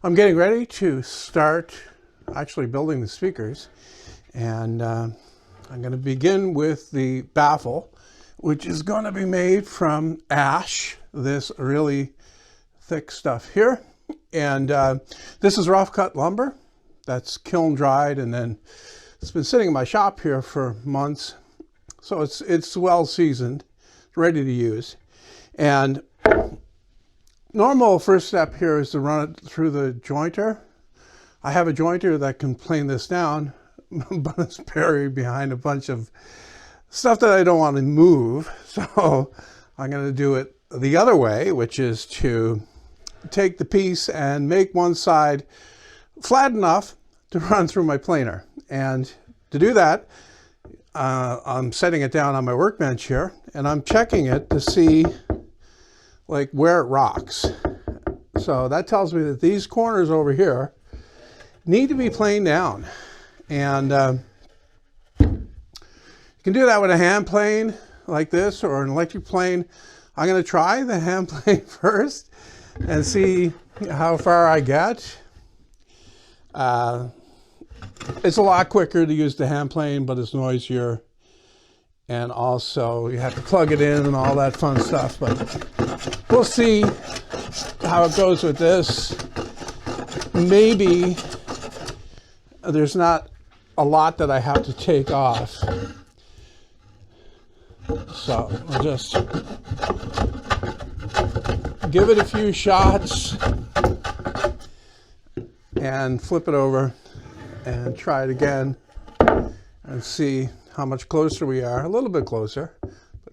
I'm getting ready to start actually building the speakers, and I'm going to begin with the baffle, which is going to be made from ash, this really thick stuff here. And this is rough cut lumber that's kiln dried, and then it's been sitting in my shop here for months, so it's well seasoned, ready to use. And normal first step here is to run it through the jointer. I have a jointer that can plane this down, but it's buried behind a bunch of stuff that I don't want to move. So I'm going to do it the other way, which is to take the piece and make one side flat enough to run through my planer. And to do that, I'm setting it down on my workbench here, and I'm checking it to see like where it rocks. So that tells me that these corners over here need to be planed down. And you can do that with a hand plane like this or an electric plane. I'm going to try the hand plane first and see how far I get. It's a lot quicker to use the hand plane, but it's noisier. And also you have to plug it in and all that fun stuff. But we'll see how it goes with this. Maybe there's not a lot that I have to take off. So I'll just give it a few shots and flip it over and try it again and see how much closer we are. A little bit closer,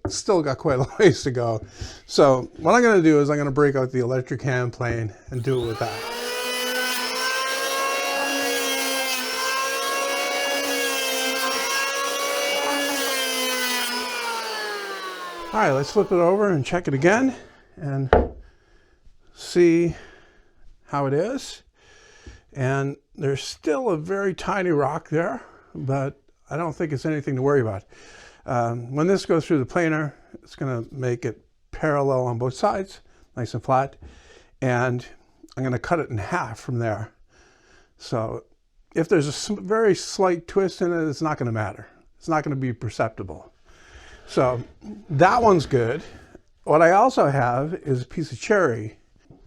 but still got quite a ways to go. So what I'm going to do is I'm going to break out the electric hand plane and do it with that. All right, let's flip it over and check it again and see how it is. And there's still a very tiny rock there, but I don't think it's anything to worry about. When this goes through the planer, it's going to make it parallel on both sides, nice and flat. And I'm going to cut it in half from there. So if there's a very slight twist in it, it's not going to matter. It's not going to be perceptible. So that one's good. What I also have is a piece of cherry.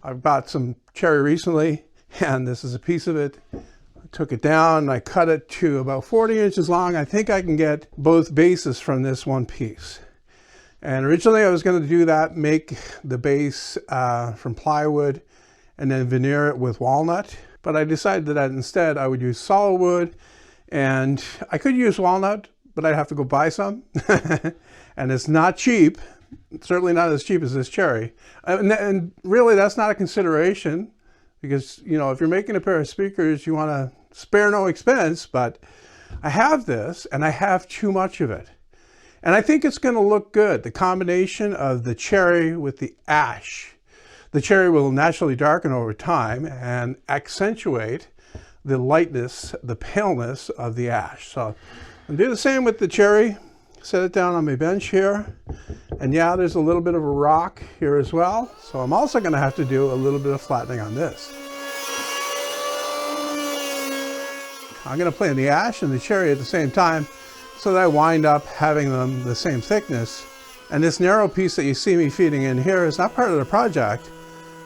I bought some cherry recently, and this is a piece of it. I took it down and I cut it to about 40 inches long. I think I can get both bases from this one piece. And originally I was going to do that, make the base from plywood and then veneer it with walnut. But I decided that instead I would use solid wood, and I could use walnut, but I'd have to go buy some. And it's not cheap. It's certainly not as cheap as this cherry. And really that's not a consideration, because, you know, if you're making a pair of speakers, you want to spare no expense. But I have this, and I have too much of it. And I think it's going to look good. The combination of the cherry with the ash. The cherry will naturally darken over time and accentuate the lightness, the paleness of the ash. So I'll do the same with the cherry. Set it down on my bench here. And yeah, there's a little bit of a rock here as well. So I'm also going to have to do a little bit of flattening on this. I'm going to plane the ash and the cherry at the same time so that I wind up having them the same thickness. And this narrow piece that you see me feeding in here is not part of the project.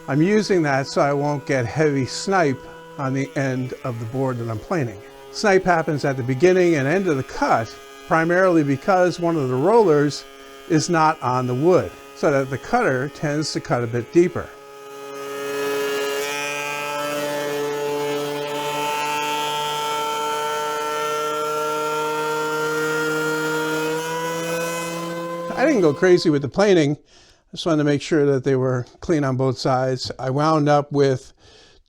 I'm using that so I won't get heavy snipe on the end of the board that I'm planing. Snipe happens at the beginning and end of the cut, primarily because one of the rollers is not on the wood, so that the cutter tends to cut a bit deeper. I didn't go crazy with the planing. I just wanted to make sure that they were clean on both sides. I wound up with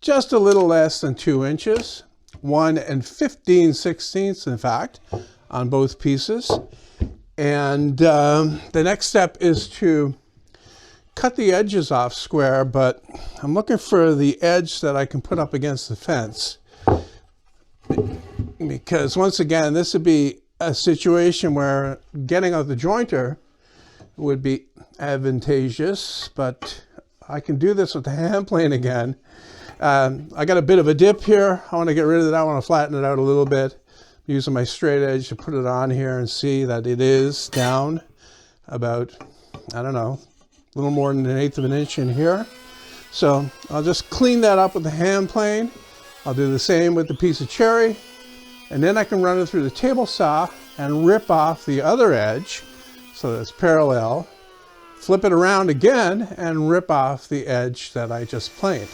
just a little less than 2 inches, 1 15/16 in fact, on both pieces. And the next step is to cut the edges off square, but I'm looking for the edge that I can put up against the fence, because once again, this would be a situation where getting out the jointer would be advantageous, but I can do this with the hand plane again I got a bit of a dip here. I want to get rid of that. I want to flatten it out a little bit. I'm using my straight edge to put it on here and see that it is down about, I don't know, a little more than 1/8 of an inch in here. So I'll just clean that up with the hand plane. I'll do the same with the piece of cherry. And then I can run it through the table saw and rip off the other edge so that it's parallel. Flip it around again and rip off the edge that I just planed.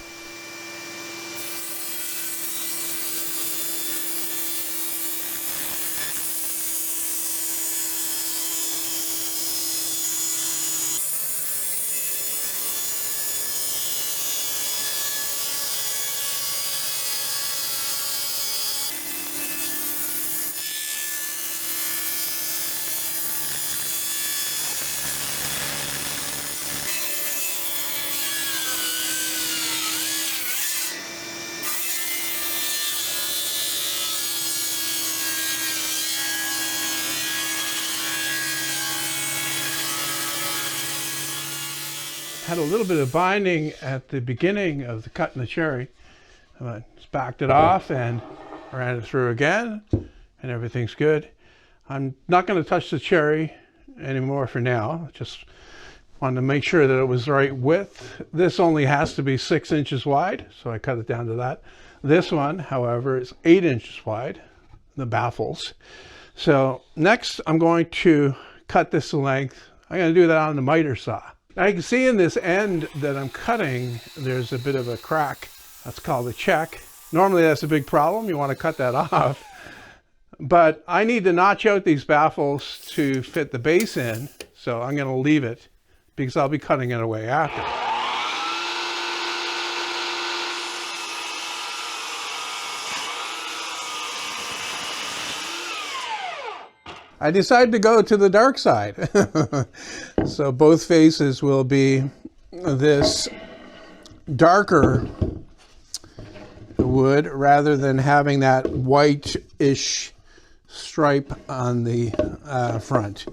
Had a little bit of binding at the beginning of the cutting the cherry. I just backed it off and ran it through again, and everything's good. I'm not going to touch the cherry anymore for now. Just wanted to make sure that it was the right width. This only has to be 6 inches wide, so I cut it down to that. This one, however, is 8 inches wide, the baffles. So next I'm going to cut this to length. I'm going to do that on the miter saw. Now you can see in this end that I'm cutting, there's a bit of a crack. That's called a check. Normally that's a big problem. You want to cut that off. But I need to notch out these baffles to fit the base in. So I'm going to leave it because I'll be cutting it away after. I decided to go to the dark side. So both faces will be this darker wood rather than having that white-ish stripe on the front.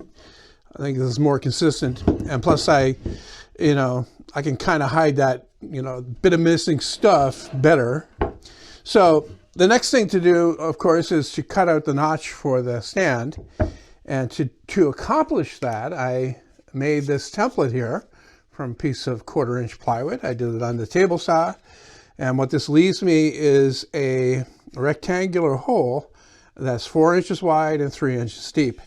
I think this is more consistent. And plus I can kind of hide that, bit of missing stuff better. So the next thing to do, of course, is to cut out the notch for the stand. And to accomplish that, I made this template here from a piece of 1/4 inch plywood. I did it on the table saw. And what this leaves me is a rectangular hole that's 4 inches wide and 3 inches deep.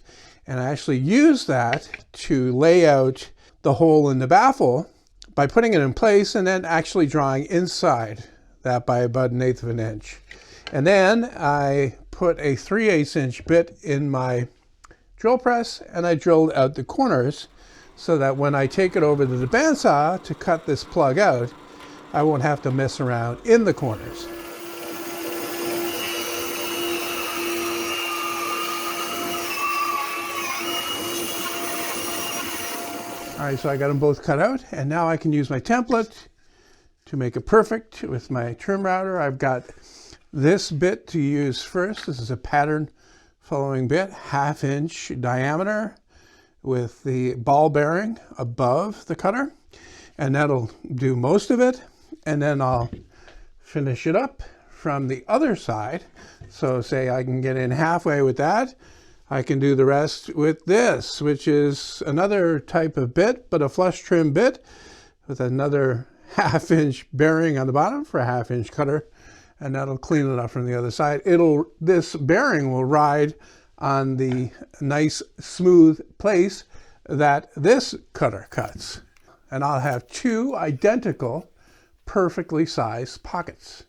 And I actually use that to lay out the hole in the baffle by putting it in place and then actually drawing inside that by about 1/8 of an inch. And then I put a 3/8 inch bit in my drill press and I drilled out the corners so that when I take it over to the bandsaw to cut this plug out, I won't have to mess around in the corners. All right, so I got them both cut out, and now I can use my template to make it perfect with my trim router. I've got this bit to use first. This is a pattern following bit, 1/2 inch diameter with the ball bearing above the cutter. And that'll do most of it. And then I'll finish it up from the other side. So say I can get in halfway with that. I can do the rest with this, which is another type of bit, but a flush trim bit with another 1/2 inch bearing on the bottom for a 1/2 inch cutter. And that'll clean it up from the other side. This bearing will ride on the nice smooth place that this cutter cuts. And I'll have 2 identical, perfectly sized pockets.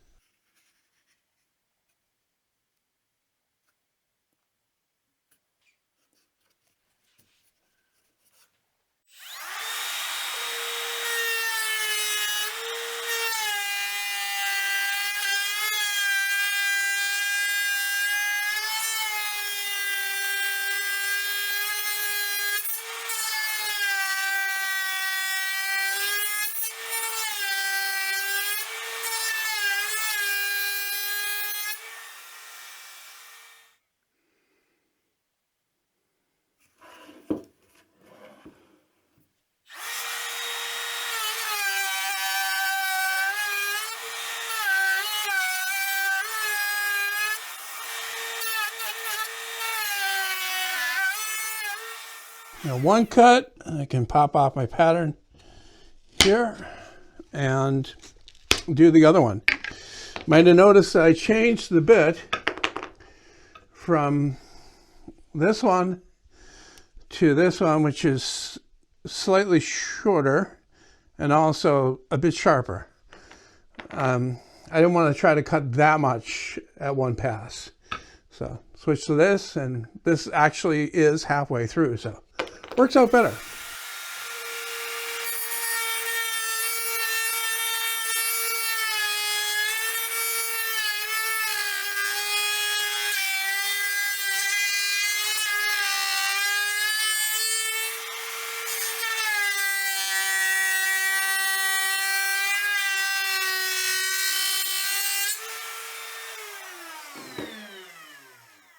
Now one cut, I can pop off my pattern here and do the other one. Might have noticed that I changed the bit from this one to this one, which is slightly shorter and also a bit sharper. I didn't want to try to cut that much at one pass. So switch to this, and this actually is halfway through, so works out better.